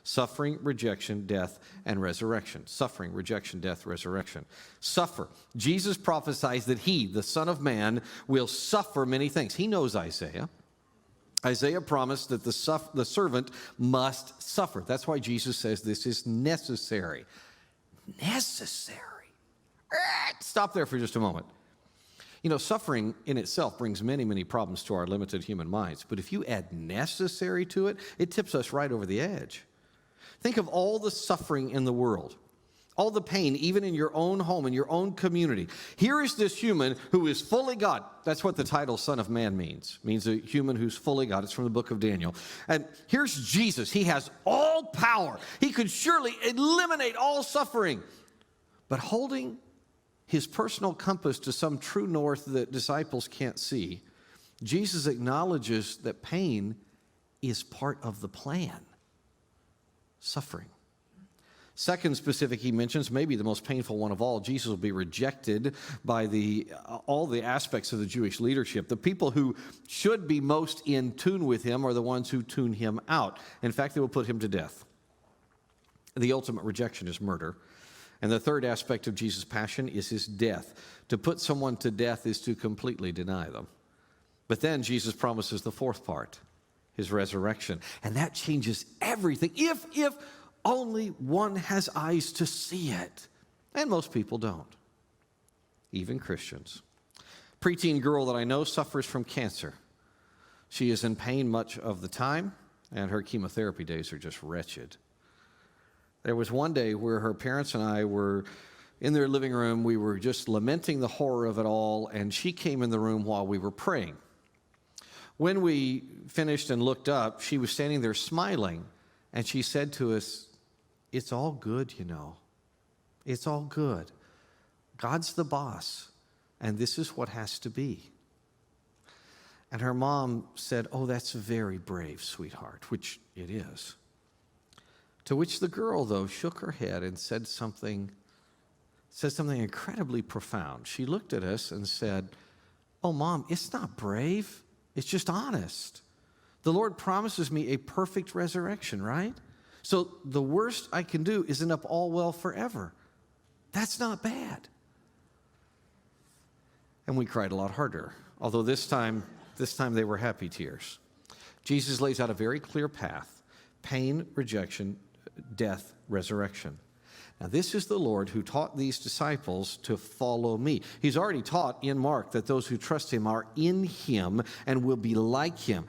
Suffering, rejection, death, and resurrection. Suffering, rejection, death, resurrection. Suffer. Jesus prophesies that he, the Son of Man, will suffer many things. He knows Isaiah. Isaiah promised that the servant must suffer. That's why Jesus says this is necessary. Necessary. Stop there for just a moment. You know, suffering in itself brings many, many problems to our limited human minds. But if you add necessary to it, it tips us right over the edge. Think of all the suffering in the world, all the pain, even in your own home, in your own community. Here is this human who is fully God. That's what the title Son of Man means. It means a human who's fully God. It's from the book of Daniel. And here's Jesus. He has all power. He could surely eliminate all suffering. But holding his personal compass to some true north that disciples can't see, Jesus acknowledges that pain is part of the plan. Suffering. Second specific he mentions, maybe the most painful one of all, Jesus will be rejected by all the aspects of the Jewish leadership. The people who should be most in tune with him are the ones who tune him out. In fact, they will put him to death. The ultimate rejection is murder. And the third aspect of Jesus' passion is his death. To put someone to death is to completely deny them. But then Jesus promises the fourth part, his resurrection. And that changes everything. If only one has eyes to see it. And most people don't. Even Christians. Preteen girl that I know suffers from cancer. She is in pain much of the time, and her chemotherapy days are just wretched. There was one day where her parents and I were in their living room. We were just lamenting the horror of it all, and she came in the room while we were praying. When we finished and looked up, she was standing there smiling, and she said to us, "It's all good, you know. It's all good. God's the boss, and this is what has to be." And her mom said, "Oh, that's very brave, sweetheart," which it is. To which the girl, though, shook her head and said something incredibly profound. She looked at us and said, "Oh, Mom, it's not brave. It's just honest. The Lord promises me a perfect resurrection, right? So the worst I can do is end up all well forever. That's not bad." And we cried a lot harder, although this time they were happy tears. Jesus lays out a very clear path: pain, rejection, death, resurrection. Now, this is the Lord who taught these disciples to follow me. He's already taught in Mark that those who trust him are in him and will be like him.